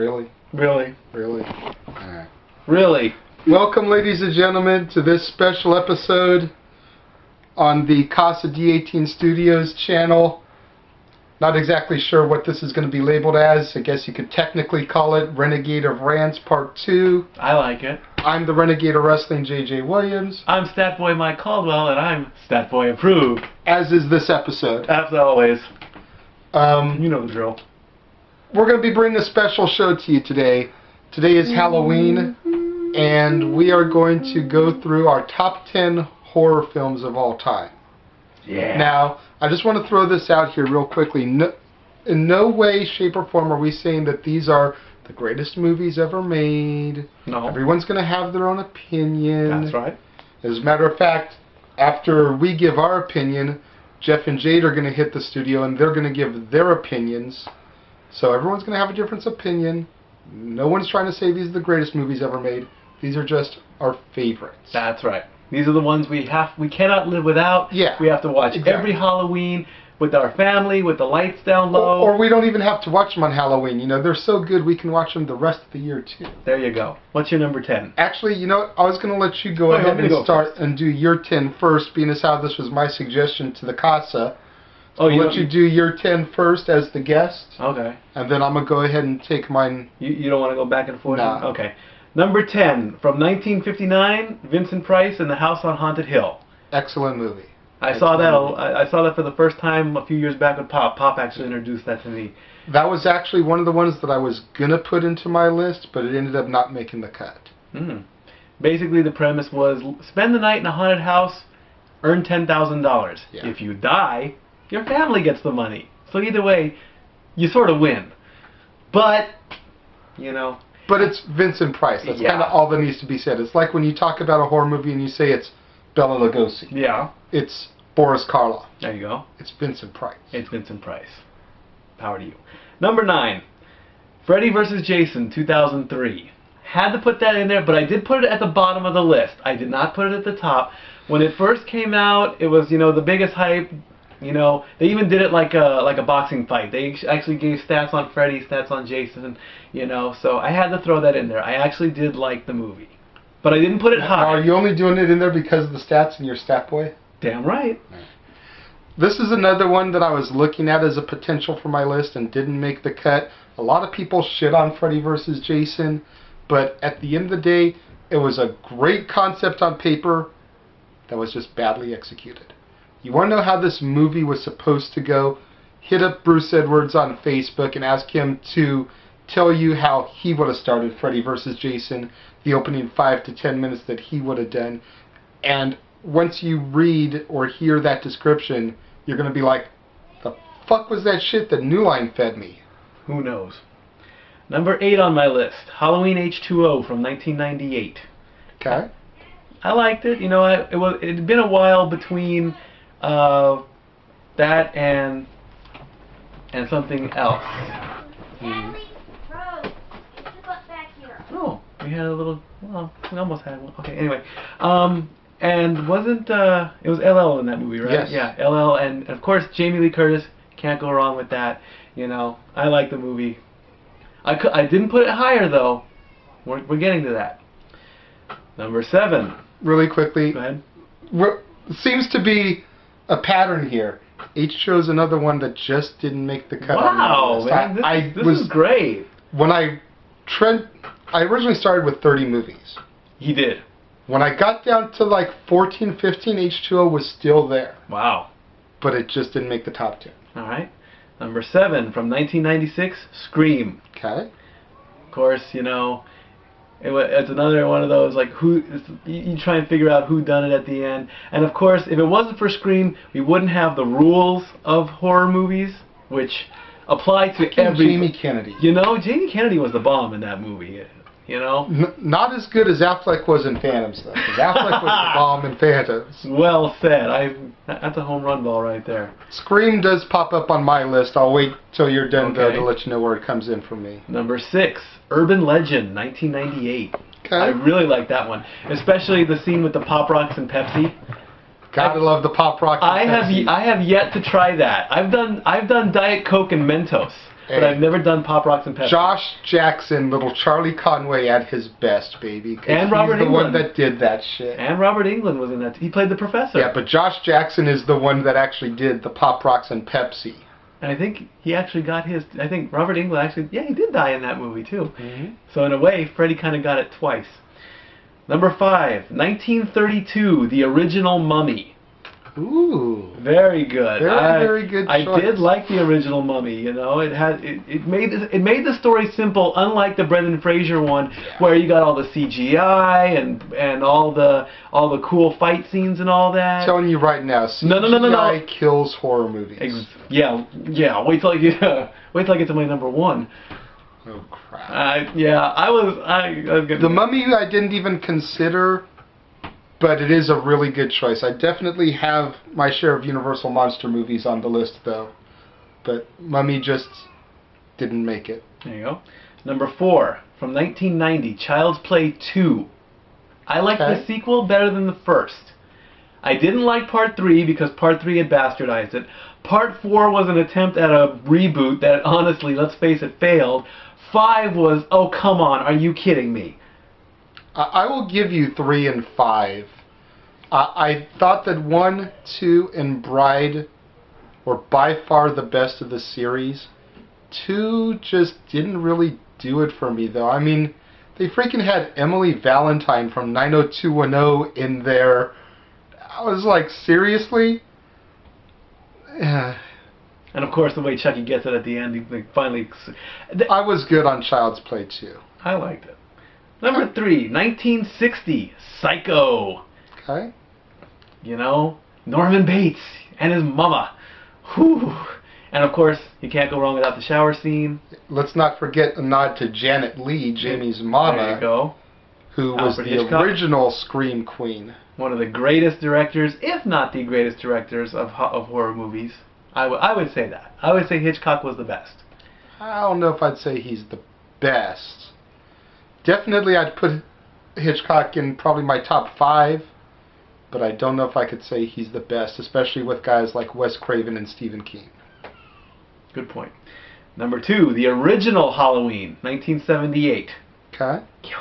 Really? Really? Really? Alright. Really? Welcome, ladies and gentlemen, to this special episode on the Casa D18 Studios channel. Not exactly sure what this is going to be labeled as. I guess you could technically call it Renegade of Rants Part 2. I like it. I'm the Renegade of Wrestling, JJ Williams. I'm Statboy Mike Caldwell, and I'm Statboy Approved. As is this episode. As always. You know the drill. We're going to be bringing a special show to you today. Today is Halloween, and we are going to go through our top 10 horror films of all time. Yeah. Now, I just want to throw this out here real quickly. In no way, shape, or form are we saying that these are the greatest movies ever made. No. Everyone's going to have their own opinion. That's right. As a matter of fact, after we give our opinion, Jeff and Jade are going to hit the studio and they're going to give their opinions. So everyone's going to have a different opinion. No one's trying to say these are the greatest movies ever made. These are just our favorites. That's right. These are the ones we cannot live without. Yeah. We have to watch every Halloween with our family, with the lights down low. Or we don't even have to watch them on Halloween. You know, they're so good we can watch them the rest of the year too. There you go. What's your number 10? Actually, you know what? I was going to let you go ahead and start and do your 10 first, being as how this was my suggestion to the Casa. Oh, I'll let you do your 10 first as the guest. Okay. And then I'm going to go ahead and take mine. You don't want to go back and forth? Nah. Okay. Number 10, from 1959, Vincent Price and the House on Haunted Hill. Excellent movie. I saw that for the first time a few years back with Pop. Pop actually introduced that to me. That was actually one of the ones that I was going to put into my list, but it ended up not making the cut. Basically, the premise was spend the night in a haunted house, earn $10,000. Yeah. If you die, your family gets the money. So either way, you sort of win. But, you know... But it's Vincent Price. That's kind of all that needs to be said. It's like when you talk about a horror movie and you say it's Bela Lugosi. Yeah. It's Boris Karloff. There you go. It's Vincent Price. It's Vincent Price. Power to you. Number 9, Freddy vs. Jason, 2003. Had to put that in there, but I did put it at the bottom of the list. I did not put it at the top. When it first came out, it was, you know, the biggest hype. You know, they even did it like a boxing fight. They actually gave stats on Freddy, stats on Jason, you know, so I had to throw that in there. I actually did like the movie. But I didn't put it high. Are you only doing it in there because of the stats and your stat boy? Damn right. This is another one that I was looking at as a potential for my list and didn't make the cut. A lot of people shit on Freddy vs. Jason, but at the end of the day, it was a great concept on paper that was just badly executed. You want to know how this movie was supposed to go? Hit up Bruce Edwards on Facebook and ask him to tell you how he would have started Freddy vs. Jason, the opening 5 to 10 minutes that he would have done. And once you read or hear that description, you're going to be like, the fuck was that shit that New Line fed me? Who knows? Number 8 on my list, Halloween H2O from 1998. Okay. I liked it. You know, it had been a while between that and something else. Oh, we had a little. Well, we almost had one. Okay, anyway, and wasn't it was LL in that movie, right? Yes. Yeah, LL, and of course Jamie Lee Curtis. Can't go wrong with that. You know, I like the movie. I didn't put it higher though. We're getting to that. Number 7. Really quickly. Go ahead. Seems to be a pattern here. H2O is another one that just didn't make the cut. Wow, man, this is great. When I originally started with 30 movies. He did. When I got down to like 14, 15, H2O was still there. Wow. But it just didn't make the top 10. All right. Number 7 from 1996, Scream. Okay. Of course, you know, it's another one of those, like, you try and figure out who done it at the end. And of course, if it wasn't for Scream, we wouldn't have the rules of horror movies, which apply to every... Jamie Kennedy. You know, Jamie Kennedy was the bomb in that movie, you know? Not as good as Affleck was in Phantoms, though. Because Affleck was the bomb in Phantoms. Well said. That's a home run ball right there. Scream does pop up on my list. I'll wait till you're done to let you know where it comes in for me. Number 6, Urban Legend, 1998. Okay. I really like that one, especially the scene with the Pop Rocks and Pepsi. Gotta love the Pop Rocks and Pepsi. I have yet to try that. I've done Diet Coke and Mentos. but I've never done Pop Rocks and Pepsi. Josh Jackson, little Charlie Conway at his best, baby. And Robert He's the one Englund. that did that shit. And Robert Englund was in that. He played the professor. Yeah, but Josh Jackson is the one that actually did the Pop Rocks and Pepsi. And I think he actually got his. I think Robert Englund actually. Yeah, he did die in that movie too. Mm-hmm. So in a way, Freddy kind of got it twice. Number 5, 1932, the original Mummy. Ooh. Very good. Very good I choice. did like the original Mummy. You know, it made the story simple, unlike the Brendan Fraser one, where you got all the CGI and all the cool fight scenes and all that. I'm telling you right now, CGI kills horror movies. Yeah. Wait till I get to my number 1. Oh crap. I was good. The Mummy I didn't even consider, but it is a really good choice. I definitely have my share of Universal monster movies on the list, though. But Mummy just didn't make it. There you go. Number 4, from 1990, Child's Play 2. I like the sequel better than the first. I didn't like Part 3 because Part 3 had bastardized it. Part 4 was an attempt at a reboot that, honestly, let's face it, failed. 5 was, oh, come on, are you kidding me? I will give you 3 and 5. I thought that 1, 2, and Bride were by far the best of the series. 2 just didn't really do it for me, though. I mean, they freaking had Emily Valentine from 90210 in there. I was like, seriously? And of course, the way Chucky gets it at the end, he finally... I was good on Child's Play 2. I liked it. Number 3, 1960, Psycho. Okay. You know, Norman Bates and his mama. Whew. And of course, you can't go wrong without the shower scene. Let's not forget a nod to Janet Leigh, Jamie's mama. There you go. Who was Alfred the Hitchcock. original Scream Queen. One of the greatest directors, if not the greatest directors of horror movies. I would say that. I would say Hitchcock was the best. I don't know if I'd say he's the best. Definitely I'd put Hitchcock in probably my top 5, but I don't know if I could say he's the best, especially with guys like Wes Craven and Stephen King. Good point. Number 2, the original Halloween, 1978. Okay. Kill.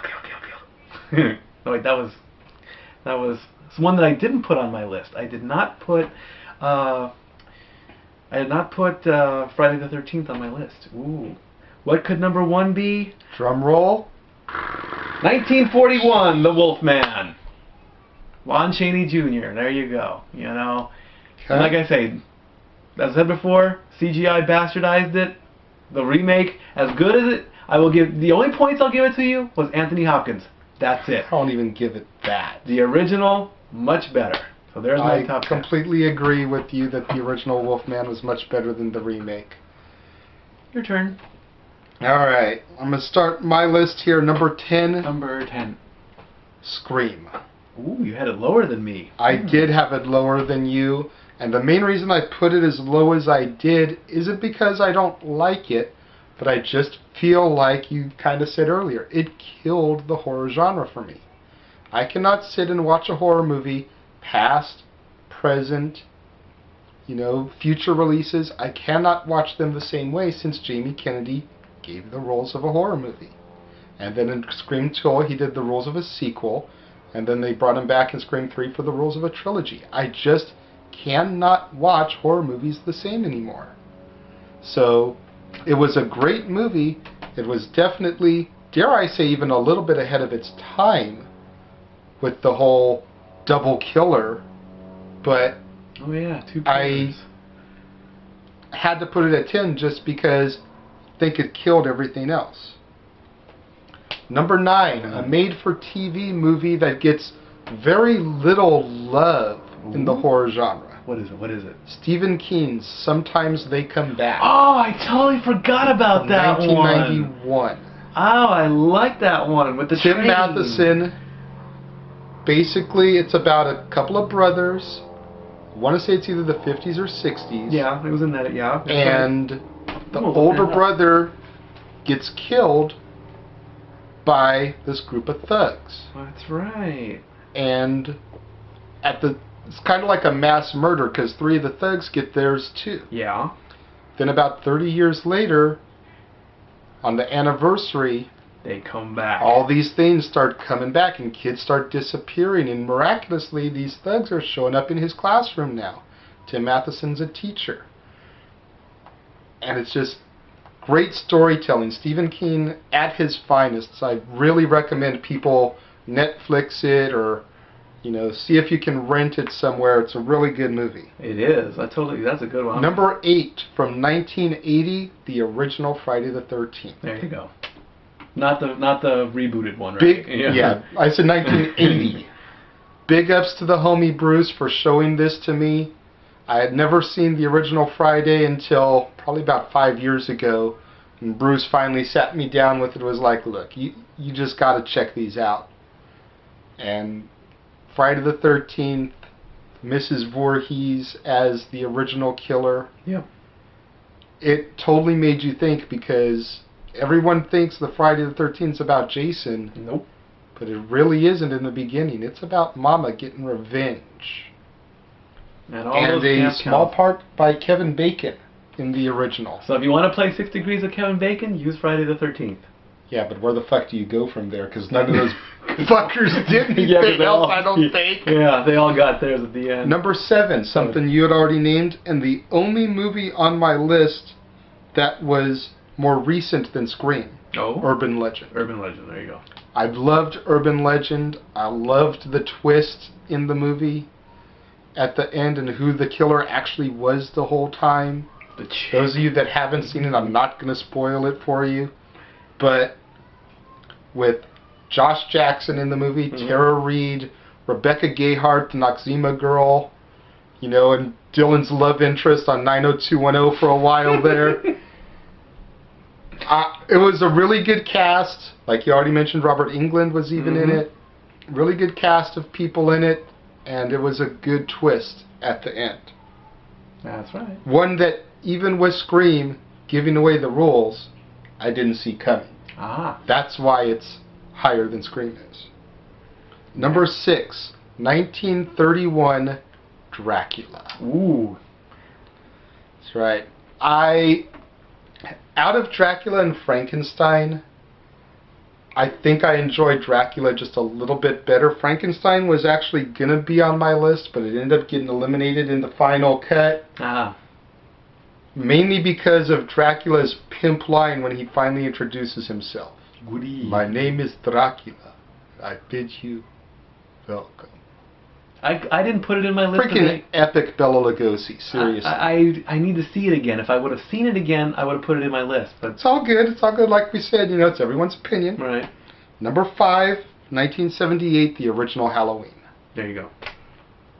No, wait, that was one that I didn't put on my list. I did not put Friday the 13th on my list. Ooh. What could number 1 be? Drum roll. 1941, The Wolfman. Lon Chaney Jr. There you go. You know. Okay. And like I say, as I said before, CGI bastardized it. The remake, as good as it, the only points I'll give it to you was Anthony Hopkins. That's it. I don't even give it that. The original, much better. So there's my top 10. I completely agree with you that the original Wolfman was much better than the remake. Your turn. Alright, I'm going to start my list here. Number 10. Number 10. Scream. Ooh, you had it lower than me. I did have it lower than you, and the main reason I put it as low as I did isn't because I don't like it, but I just feel like you kind of said earlier, it killed the horror genre for me. I cannot sit and watch a horror movie, past, present, future releases. I cannot watch them the same way since Jamie Kennedy gave the rules of a horror movie. And then in Scream 2, he did the rules of a sequel, and then they brought him back in Scream 3 for the rules of a trilogy. I just cannot watch horror movies the same anymore. So, it was a great movie. It was definitely, dare I say, even a little bit ahead of its time with the whole double killer, but oh yeah, 2 I had to put it at 10 just because I think it killed everything else. Number 9, a made-for-TV movie that gets very little love in the horror genre. What is it? Stephen King's Sometimes They Come Back. Oh, I totally forgot about that 1991. one. Oh, I like that one with the Tim train. Matheson. Basically, it's about a couple of brothers. I want to say it's either the 50s or 60s. Yeah, it was in that, yeah. And the older brother gets killed by this group of thugs. That's right. And it's kind of like a mass murder because 3 of the thugs get theirs too. Yeah. Then about 30 years later, On the anniversary, They come back. all these things start coming back and kids start disappearing, and miraculously these thugs are showing up in his classroom now. Tim Matheson's a teacher. And it's just great storytelling. Stephen King at his finest. So I really recommend people Netflix it or, see if you can rent it somewhere. It's a really good movie. It is. That's a good one. Number 8 from 1980, the original Friday the 13th. There you go. Not the rebooted one, right? Big, yeah, I said 1980. Big ups to the homie Bruce for showing this to me. I had never seen the original Friday until probably about 5 years ago. And Bruce finally sat me down with it. It was like, look, you just got to check these out. And Friday the 13th, Mrs. Voorhees as the original killer. Yep. It totally made you think, because everyone thinks the Friday the 13th is about Jason. Nope. But it really isn't in the beginning. It's about Mama getting revenge. And a small part by Kevin Bacon in the original. So if you want to play 6 Degrees of Kevin Bacon, use Friday the 13th. Yeah, but where the fuck do you go from there? Because none of those fuckers did anything else, I don't think. Yeah, they all got theirs at the end. Number 7, something you had already named, and the only movie on my list that was more recent than Scream. Oh? Urban Legend. Urban Legend, there you go. I've loved Urban Legend. I loved the twist in the movie at the end and who the killer actually was the whole time. Those of you that haven't seen it, I'm not going to spoil it for you. But with Josh Jackson in the movie, Tara Reid, Rebecca Gayheart, the Noxzema girl, and Dylan's love interest on 90210 for a while there. It was a really good cast. Like you already mentioned, Robert Englund was even in it. Really good cast of people in it. And it was a good twist at the end. That's right. One that, even with Scream giving away the rules, I didn't see coming. Ah. That's why it's higher than Scream is. Number 6, 1931, Dracula. Ooh. That's right. Out of Dracula and Frankenstein, I think I enjoyed Dracula just a little bit better. Frankenstein was actually going to be on my list, but it ended up getting eliminated in the final cut. Ah. Mainly because of Dracula's pimp line when he finally introduces himself. Goody. My name is Dracula. I bid you welcome. I didn't put it in my list. Freaking epic Bela Lugosi, seriously. I need to see it again. If I would have seen it again, I would have put it in my list. But it's all good. It's all good. Like we said, it's everyone's opinion. Right. Number 5, 1978, the original Halloween. There you go.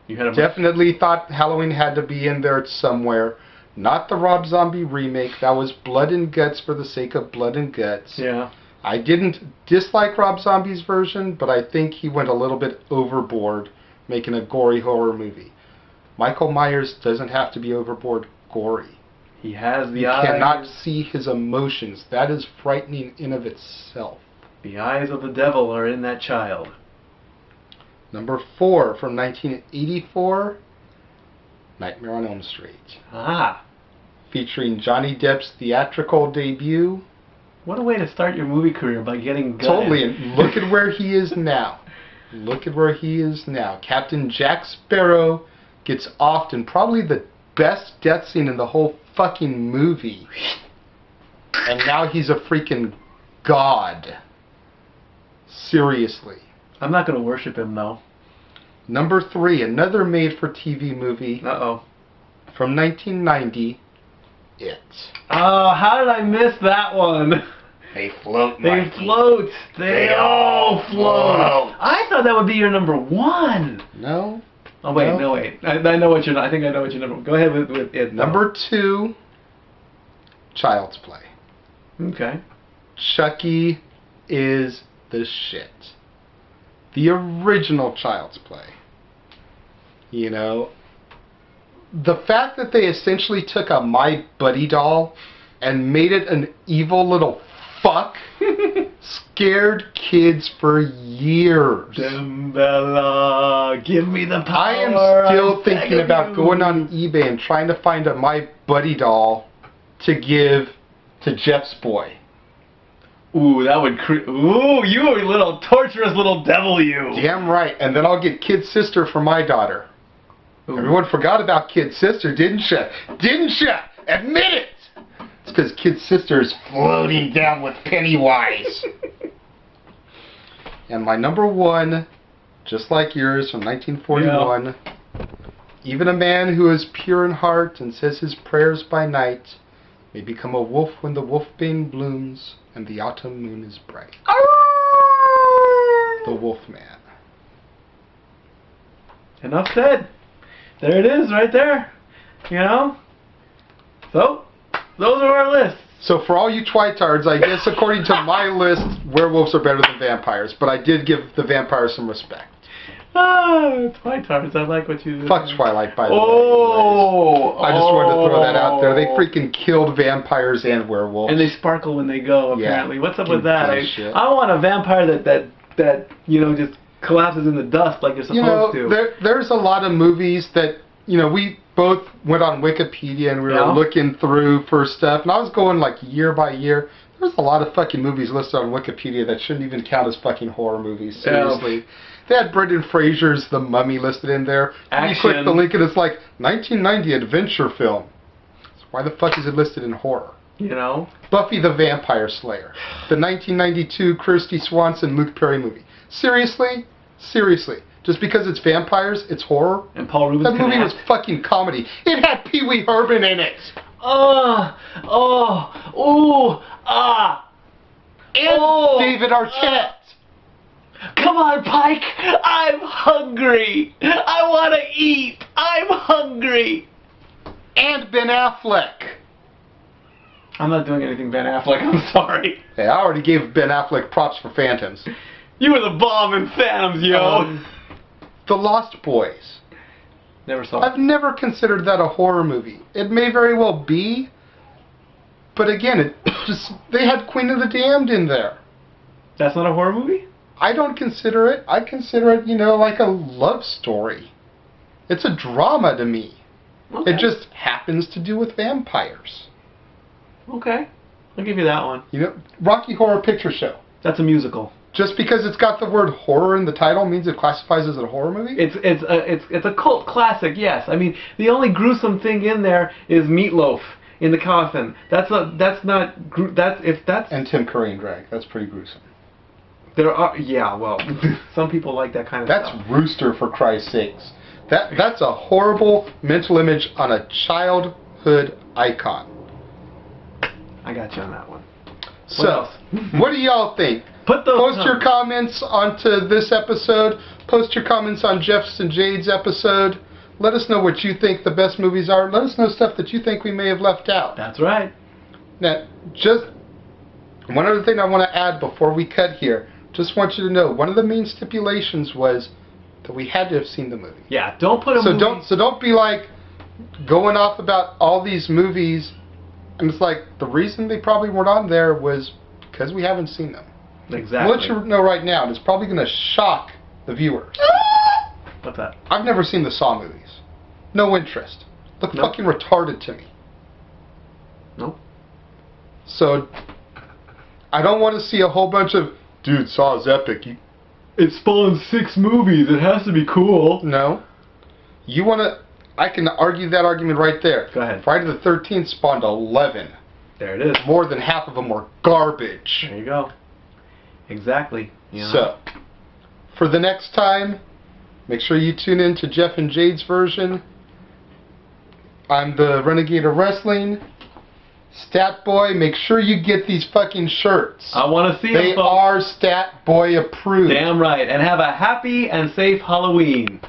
You had Definitely thought Halloween had to be in there somewhere. Not the Rob Zombie remake. That was blood and guts for the sake of blood and guts. Yeah. I didn't dislike Rob Zombie's version, but I think he went a little bit overboard making a gory horror movie. Michael Myers doesn't have to be overboard gory. He has the you eyes. You cannot see his emotions. That is frightening in of itself. The eyes of the devil are in that child. Number 4 from 1984, Nightmare on Elm Street. Ah. Featuring Johnny Depp's theatrical debut. What a way to start your movie career, by getting gutted. Totally, and look at where he is now. Look at where he is now. Captain Jack Sparrow gets offed in probably the best death scene in the whole fucking movie. And now he's a freaking god. Seriously. I'm not going to worship him, though. Number 3, another made-for-TV movie. Uh-oh. From 1990, It. Oh, how did I miss that one? They float, They float. They all float. I thought that would be your number 1. No. Oh wait, no wait. I know what you're. I think I know what your number. Go ahead with it. Number 2, Child's Play. Okay. Chucky is the shit. The original Child's Play. The fact that they essentially took a My Buddy doll and made it an evil little fuck scared kids for years. Bella, give me the power. I am still thinking about going on eBay and trying to find a My Buddy doll to give to Jeff's boy. Ooh, that would ooh, you a little torturous little devil, you. Damn right. And then I'll get Kid Sister for my daughter. Ooh. Everyone forgot about Kid Sister, didn't ya? Didn't ya? Admit it! It's because Kid Sister is floating down with Pennywise. And my number one, just like yours, from 1941. Yeah. Even a man who is pure in heart and says his prayers by night may become a wolf when the wolfbane blooms and the autumn moon is bright. The Wolfman. Enough said. There it is, right there. You know? So, those are our lists. So for all you twitards, I guess according to my list, werewolves are better than vampires. But I did give the vampires some respect. Twitards, I like what you did. Fuck Twilight, by the way. I just wanted to throw that out there. They freaking killed vampires and werewolves. And they sparkle when they go, apparently. Yeah, what's up with that? I want a vampire that you know, just collapses in the dust like you're supposed to. There's a lot of movies that, you know, we both went on Wikipedia and we were looking through for stuff. And I was going like year by year. There's a lot of fucking movies listed on Wikipedia that shouldn't even count as fucking horror movies. Seriously. Yeah. They had Brendan Fraser's The Mummy listed in there. You click the link and it's like 1990 adventure film. So why the fuck is it listed in horror? You know? Buffy the Vampire Slayer. The 1992 Kirsty Swanson Luke Perry movie. Seriously? Seriously. Just because it's vampires, it's horror? And Paul Rubens That movie was fucking comedy. It had Pee Wee Herman in it. And David Arquette. Come on, Pike. I'm hungry. I want to eat. I'm hungry. And Ben Affleck. I'm not doing anything Ben Affleck. I'm sorry. Hey, I already gave Ben Affleck props for Phantoms. You were the bomb in Phantoms, yo. The Lost Boys. Never saw it. I've never considered that a horror movie. It may very well be. But again, they had Queen of the Damned in there. That's not a horror movie? I don't consider it. I consider it, you know, like a love story. It's a drama to me. Okay. It just happens to do with vampires. Okay. I'll give you that one. You know, Rocky Horror Picture Show. That's a musical. Just because it's got the word horror in the title means it classifies as a horror movie? It's a cult classic, yes. I mean, the only gruesome thing in there is Meatloaf in the coffin. That's And Tim Curry in drag. That's pretty gruesome. There are, yeah, well, some people like that kind of stuff. That's Rooster, for Christ's sakes. That's a horrible mental image on a childhood icon. I got you on that one. So, what do y'all think? Post your comments onto this episode. Post your comments on Jeff's and Jade's episode. Let us know what you think the best movies are. Let us know stuff that you think we may have left out. That's right. Now, just one other thing I want to add before we cut here. Just want you to know, one of the main stipulations was that we had to have seen the movie. Yeah, don't put a movie... So don't be like going off about all these movies, and it's like the reason they probably weren't on there was because we haven't seen them. Exactly. I'll let you know right now, and it's probably going to shock the viewers. What's that? I've never seen the Saw movies. No interest. Look fucking retarded to me. Nope. So, I don't want to see a whole bunch of, dude, Saw is epic. It spawned 6 movies. It has to be cool. No. You want to... I can argue that argument right there. Go ahead. Friday the 13th spawned 11. There it is. More than half of them were garbage. There you go. Exactly. You know. So, for the next time, make sure you tune in to Jeff and Jade's version. I'm the Renegade of Wrestling. Stat Boy, make sure you get these fucking shirts. I want to see them. They are Stat Boy approved. Damn right. And have a happy and safe Halloween.